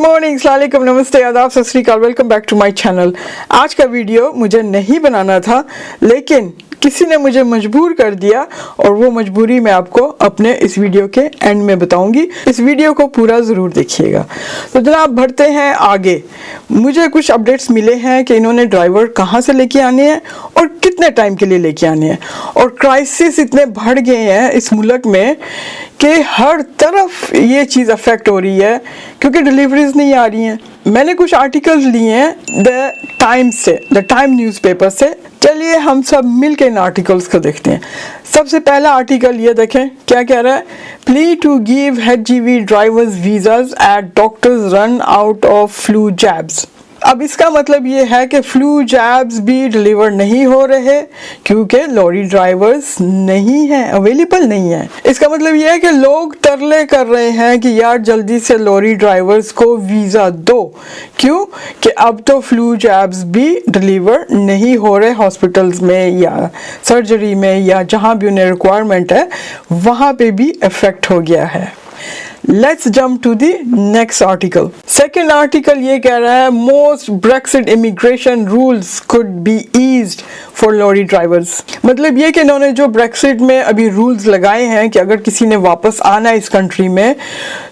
Morning, अस्सलाम वालेकुम, नमस्ते, आदाब, सत श्री अकाल, welcome back to my channel. आज का वीडियो मुझे नहीं बनाना था, लेकिन किसी ने मुझे मजबूर कर दिया और वो मजबूरी मैं आपको अपने इस वीडियो के एंड में बताऊंगी। इस वीडियो को पूरा ज़रूर देखिएगा। तो जनाब बढ़ते हैं आगे। मुझे कुछ अपडेट्स मिले हैं कि इन्होंने ड्राइवर कहाँ से लेके आने हैं और कितने टाइम के लिए लेके आने हैं। और क्राइसिस इतने बढ़ गए हैं इस मुल्क में कि हर तरफ ये चीज़ अफेक्ट हो रही है क्योंकि डिलीवरीज नहीं आ रही हैं। मैंने कुछ आर्टिकल्स लिए हैं द टाइम से, द टाइम न्यूज़पेपर से। चलिए हम सब मिल के इन आर्टिकल्स को देखते हैं। सबसे पहला आर्टिकल ये देखें क्या कह रहा है। Plea to give HGV drivers visas at doctors run out of flu jabs. अब इसका मतलब ये है कि फ्लू जैब्स भी डिलीवर नहीं हो रहे क्योंकि लॉरी ड्राइवर्स नहीं हैं, अवेलेबल नहीं है। इसका मतलब ये है कि लोग तरले कर रहे हैं कि यार जल्दी से लॉरी ड्राइवर्स को वीज़ा दो। क्यों कि अब तो फ्लू जैब्स भी डिलीवर नहीं हो रहे हॉस्पिटल्स में या सर्जरी में या जहाँ भी उन्हें रिक्वायरमेंट है वहाँ पे भी इफेक्ट हो गया है। Let's jump to the next article. Second article ये कह रहा है most Brexit immigration rules could be eased for lorry drivers. मतलब ये कि इन्होंने जो Brexit में अभी rules लगाए हैं कि अगर किसी ने वापस आना है इस कंट्री में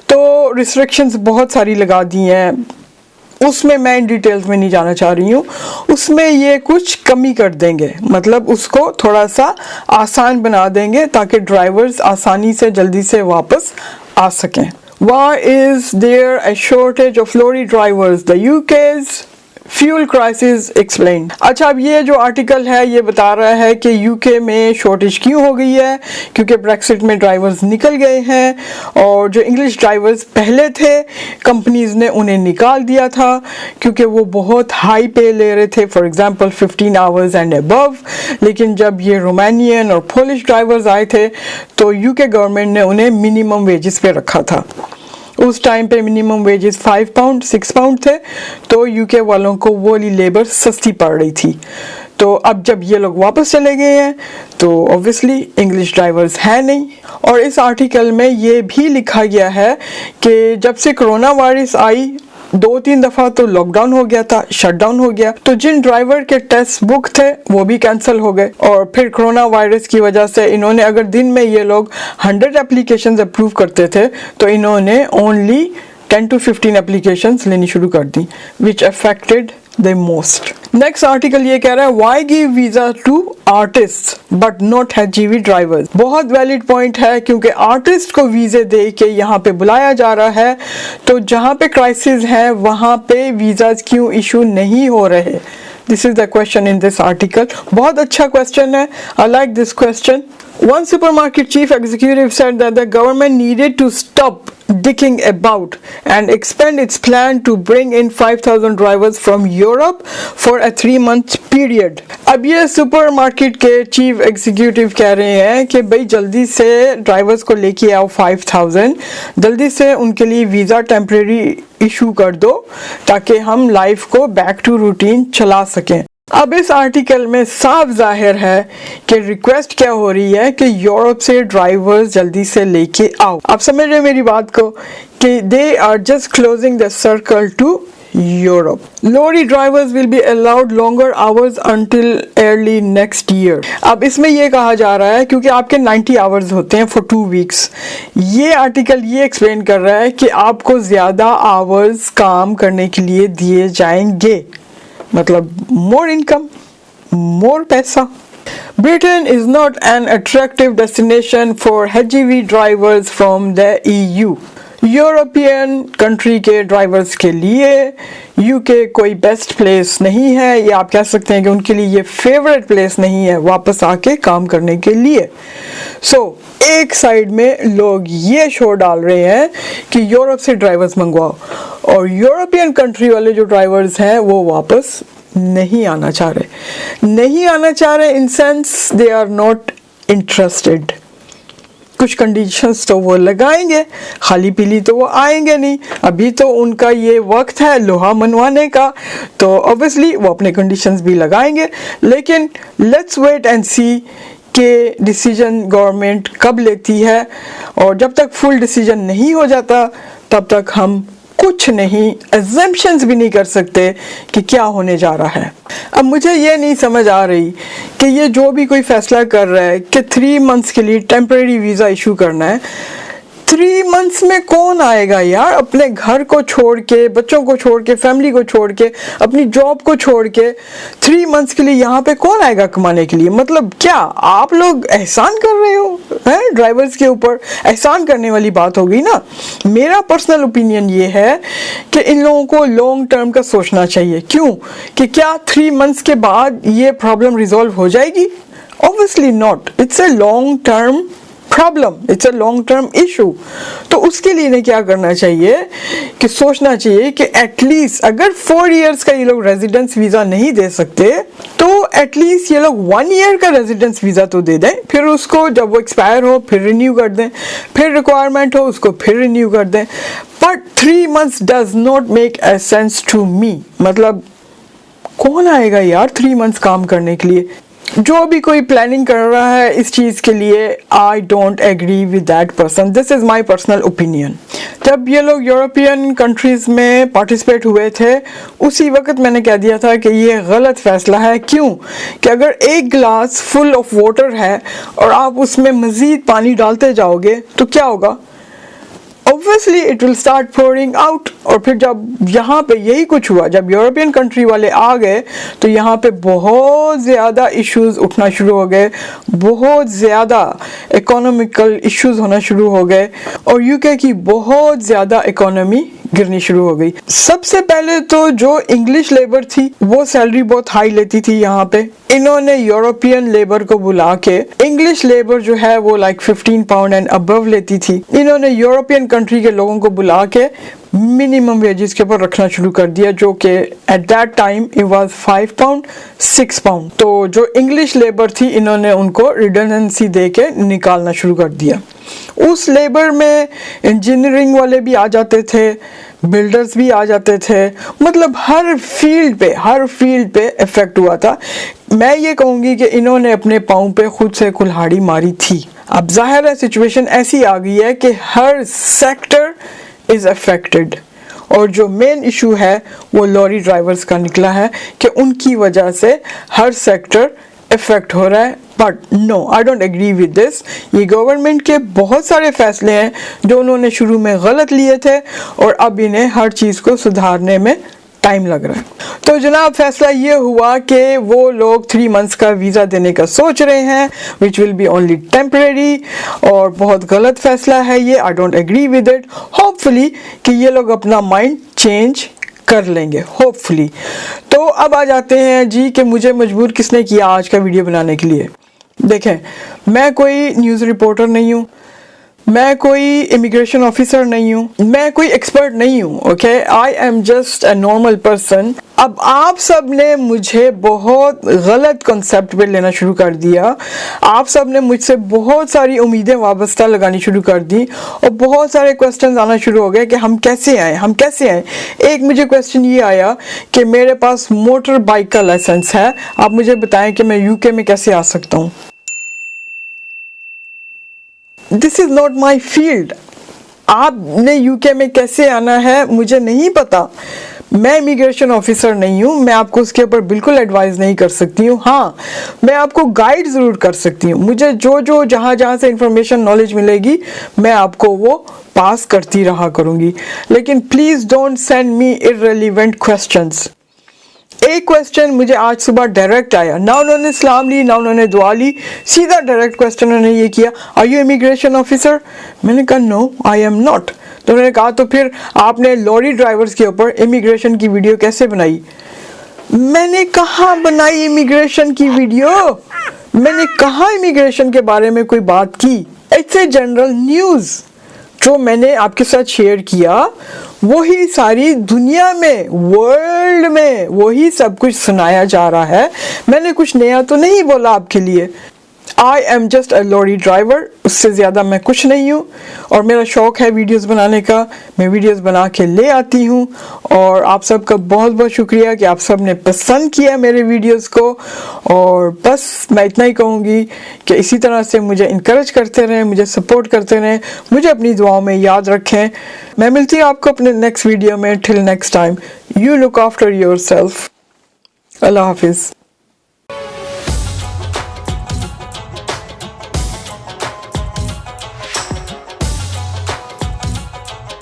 तो restrictions बहुत सारी लगा दी हैं। उसमें मैं इन डिटेल्स में नहीं जाना चाह रही हूँ। उसमें ये कुछ कमी कर देंगे, मतलब उसको थोड़ा सा आसान बना देंगे ताकि ड्राइवर्स आसानी से जल्दी से वापस आ सकें। Why is there a shortage of lorry drivers? The UK's fuel crisis explain. अच्छा, अब ये जो आर्टिकल है ये बता रहा है कि यूके में शॉर्टेज क्यों हो गई है क्योंकि ब्रेक्सिट में ड्राइवर्स निकल गए हैं और जो इंग्लिश ड्राइवर्स पहले थे कंपनीज ने उन्हें निकाल दिया था क्योंकि वो बहुत हाई पे ले रहे थे, for example 15 hours and above. लेकिन जब ये रोमानियन और पोलिश ड्राइवर्स आए थे तो यूके गवर्नमेंट ने उन्हें मिनिमम वेजेस पे रखा था। उस टाइम पे मिनिमम वेजेस 5 पाउंड 6 पाउंड थे, तो यूके वालों को वो वाली लेबर सस्ती पड़ रही थी। तो अब जब ये लोग वापस चले गए हैं तो ऑब्वियसली इंग्लिश ड्राइवर्स हैं नहीं। और इस आर्टिकल में ये भी लिखा गया है कि जब से कोरोना वायरस आई 2-3 दफ़ा तो लॉकडाउन हो गया था, शटडाउन हो गया, तो जिन ड्राइवर के टेस्ट बुक थे वो भी कैंसिल हो गए। और फिर कोरोना वायरस की वजह से इन्होंने, अगर दिन में ये लोग 100 एप्लीकेशंस अप्रूव करते थे तो इन्होंने ओनली 10 to 15 एप्लीकेशंस लेनी शुरू कर दी, which affected the most. Next article ये कह रहा है why give visa to artist but not HGV drivers. बहुत वैलिड पॉइंट है क्योंकि आर्टिस्ट को वीजे दे के यहाँ पे बुलाया जा रहा है, तो जहाँ पे क्राइसिस है वहाँ पे वीजाज क्यों इशू नहीं हो रहे। This is the question in this article. बहुत अच्छा क्वेश्चन है, I like this question. One supermarket chief executive said that the government needed to stop dicking about and expand its plan to bring in 5,000 drivers from Europe for a 3-month period. अब ये supermarket के chief executive कह रहे हैं कि भाई जल्दी से ड्राइवर्स को लेके आओ 5,000, जल्दी से उनके लिए वीज़ा टेम्परेरी इशू कर दो ताकि हम लाइफ को बैक टू रूटीन चला सकें। अब इस आर्टिकल में साफ जाहिर है कि रिक्वेस्ट क्या हो रही है कि यूरोप से ड्राइवर्स जल्दी से लेके आओ। आप समझ रहे हैं मेरी बात को कि they are just closing the circle to Europe. Lorry drivers will be allowed longer hours until early next year. अब इसमें यह कहा जा रहा है क्योंकि आपके 90 आवर्स होते हैं फॉर 2 वीक्स। ये आर्टिकल ये एक्सप्लेन कर रहा है कि आपको ज्यादा आवर्स काम करने के लिए दिए जाएंगे, मतलब मोर इनकम, मोर पैसा। Britain is not an attractive destination for HGV drivers from the EU. European country के ड्राइवर्स के लिए यूके कोई बेस्ट प्लेस नहीं है, या आप कह सकते हैं कि उनके लिए ये फेवरेट प्लेस नहीं है वापस आके काम करने के लिए। एक साइड में लोग ये शोर डाल रहे हैं कि यूरोप से ड्राइवर्स मंगवाओ और यूरोपियन कंट्री वाले जो ड्राइवर्स हैं वो वापस नहीं आना चाह रहे in sense they are not interested. कुछ कंडीशंस तो वो लगाएंगे, खाली पीली तो वो आएंगे नहीं। अभी तो उनका ये वक्त है लोहा मनवाने का, तो ऑब्वियसली वो अपने कंडीशंस भी लगाएंगे। लेकिन लेट्स वेट एंड सी कि डिसीजन गवर्नमेंट कब लेती है, और जब तक फुल डिसीजन नहीं हो जाता तब तक हम कुछ नहीं, assumptions भी नहीं कर सकते कि क्या होने जा रहा है। अब मुझे ये नहीं समझ आ रही कि ये जो भी कोई फैसला कर रहा है कि 3 मंथ्स के लिए टेम्परेरी वीज़ा इशू करना है, 3 मंथ्स में कौन आएगा यार? अपने घर को छोड़ के, बच्चों को छोड़ के, फैमिली को छोड़ के, अपनी जॉब को छोड़ के 3 मंथ्स के लिए यहाँ पे कौन आएगा कमाने के लिए? मतलब क्या आप लोग एहसान कर रहे हो हैं ड्राइवर्स के ऊपर? एहसान करने वाली बात हो गई ना। मेरा पर्सनल ओपिनियन ये है कि इन लोगों को लॉन्ग टर्म का सोचना चाहिए। क्यों? कि क्या 3 मंथ्स के बाद ये प्रॉब्लम रिजॉल्व हो जाएगी? Obviously not. It's a long term problem, it's a long term issue. तो उसके लिए इन्हें क्या करना चाहिए कि सोचना चाहिए कि एटलीस्ट अगर 4 इयर्स का ये लोग रेजिडेंस वीजा नहीं दे सकते तो एटलीस्ट ये लोग 1 ईयर का रेजिडेंस वीजा तो दे दें, फिर उसको जब वो एक्सपायर हो फिर रिन्यू कर दें, फिर रिक्वायरमेंट हो उसको फिर रिन्यू कर दें। But 3 months does not make a sense to me. मतलब कौन आएगा यार 3 मंथ्स काम करने के लिए? जो भी कोई प्लानिंग कर रहा है इस चीज़ के लिए, I don't agree with that person. This is my personal opinion. जब ये लोग यूरोपियन कंट्रीज़ में पार्टिसिपेट हुए थे उसी वक्त मैंने कह दिया था कि ये गलत फैसला है। क्यों? कि अगर एक गिलास फुल ऑफ वाटर है और आप उसमें मज़ीद पानी डालते जाओगे तो क्या होगा? Obviously it will start pouring out। और फिर जब यहाँ पे यही कुछ हुआ, जब यूरोपियन कंट्री वाले आ गए तो यहाँ पे बहुत ज़्यादा इश्यूज उठना शुरू हो गए, बहुत ज़्यादा इकोनॉमिकल इश्यूज होना शुरू हो गए और यूके की बहुत ज़्यादा इकोनॉमी गिरनी शुरू हो गई। सबसे पहले तो जो इंग्लिश लेबर थी वो सैलरी बहुत हाई लेती थी यहाँ पे। इन्होंने यूरोपियन लेबर को बुला के, इंग्लिश लेबर जो है वो लाइक 15 पाउंड एंड अबव लेती थी, इन्होंने यूरोपियन कंट्री के लोगों को बुला के मिनिमम वेजेस के ऊपर रखना शुरू कर दिया, जो कि at that time it was 5 pound 6 pound. तो जो इंग्लिश लेबर थी इन्होंने उनको रिडंडेंसी दे के निकालना शुरू कर दिया। उस लेबर में इंजीनियरिंग वाले भी आ जाते थे, बिल्डर्स भी आ जाते थे, मतलब हर फील्ड पे इफेक्ट हुआ था। मैं ये कहूँगी कि इन्होंने अपने पाँव पे खुद से कुल्हाड़ी मारी थी। अब जाहिर है सिचुएशन ऐसी आ गई है कि हर सेक्टर इज अफेक्टेड और जो मेन इशू है वो लॉरी ड्राइवर्स का निकला है कि उनकी वजह से हर सेक्टर इफेक्ट हो रहा है। But no, I don't agree with this. ये गवर्नमेंट के बहुत सारे फैसले हैं जो उन्होंने शुरू में गलत लिए थे और अब इन्हें हर चीज़ को सुधारने में टाइम लग रहा है। तो जनाब फैसला ये हुआ कि वो लोग 3 मंथ्स का वीज़ा देने का सोच रहे हैं which will be only temporary, और बहुत गलत फैसला है ये। I don't agree with it. Hopefully कि ये लोग अपना माइंड चेंज कर लेंगे, होपफुली। तो अब आ जाते हैं जी कि मुझे मजबूर किसने किया आज का वीडियो बनाने के लिए। देखें, मैं कोई न्यूज़ रिपोर्टर नहीं हूँ, मैं कोई इमिग्रेशन ऑफिसर नहीं हूँ, मैं कोई एक्सपर्ट नहीं हूँ। Okay, I am just a normal person. अब आप सब ने मुझे बहुत गलत कॉन्सेप्ट पे लेना शुरू कर दिया, आप सब ने मुझसे बहुत सारी उम्मीदें वाबस्ता लगानी शुरू कर दी और बहुत सारे क्वेश्चंस आना शुरू हो गए कि हम कैसे आए। एक मुझे क्वेश्चन ये आया कि मेरे पास मोटर बाइक का लाइसेंस है, आप मुझे बताएं कि मैं यूके में कैसे आ सकता हूँ। This is not my field. आपने यूके में कैसे आना है मुझे नहीं पता। मैं इमिग्रेशन ऑफिसर नहीं हूँ, मैं आपको उसके ऊपर बिल्कुल एडवाइस नहीं कर सकती हूँ। हाँ, मैं आपको गाइड ज़रूर कर सकती हूँ। मुझे जो जहाँ से इंफॉर्मेशन नॉलेज मिलेगी मैं आपको वो पास करती रहा करूँगी। लेकिन please don't send me irrelevant questions. एक क्वेश्चन मुझे आज सुबह डायरेक्ट आया, ना उन्होंने सलाम ली ना उन्होंने दुआ ली, सीधा डायरेक्ट क्वेश्चन उन्होंने ये किया, आर यू इमिग्रेशन ऑफिसर? मैंने कहा नो आई एम नॉट। तो उन्होंने कहा तो फिर आपने लॉरी ड्राइवर्स के ऊपर इमिग्रेशन की वीडियो कैसे बनाई? मैंने कहा बनाई इमिग्रेशन की वीडियो, मैंने कहा इमिग्रेशन के बारे में कोई बात की। इट्स ए जनरल न्यूज़ जो मैंने आपके साथ शेयर किया, वही सारी दुनिया में, वर्ल्ड में वही सब कुछ सुनाया जा रहा है। मैंने कुछ नया तो नहीं बोला आपके लिए। I am just a lorry driver, उससे ज़्यादा मैं कुछ नहीं हूँ। और मेरा शौक़ है वीडियोस बनाने का, मैं वीडियोस बना के ले आती हूँ। और आप सबका बहुत बहुत शुक्रिया कि आप सब ने पसंद किया मेरे वीडियोस को। और बस मैं इतना ही कहूँगी कि इसी तरह से मुझे इनकरेज करते रहें, मुझे सपोर्ट करते रहें, मुझे अपनी दुआओं में याद रखें। मैं मिलती हूँ आपको अपने नेक्स्ट वीडियो में। Till next time, you look after yourself. अल्लाह हाफिज़।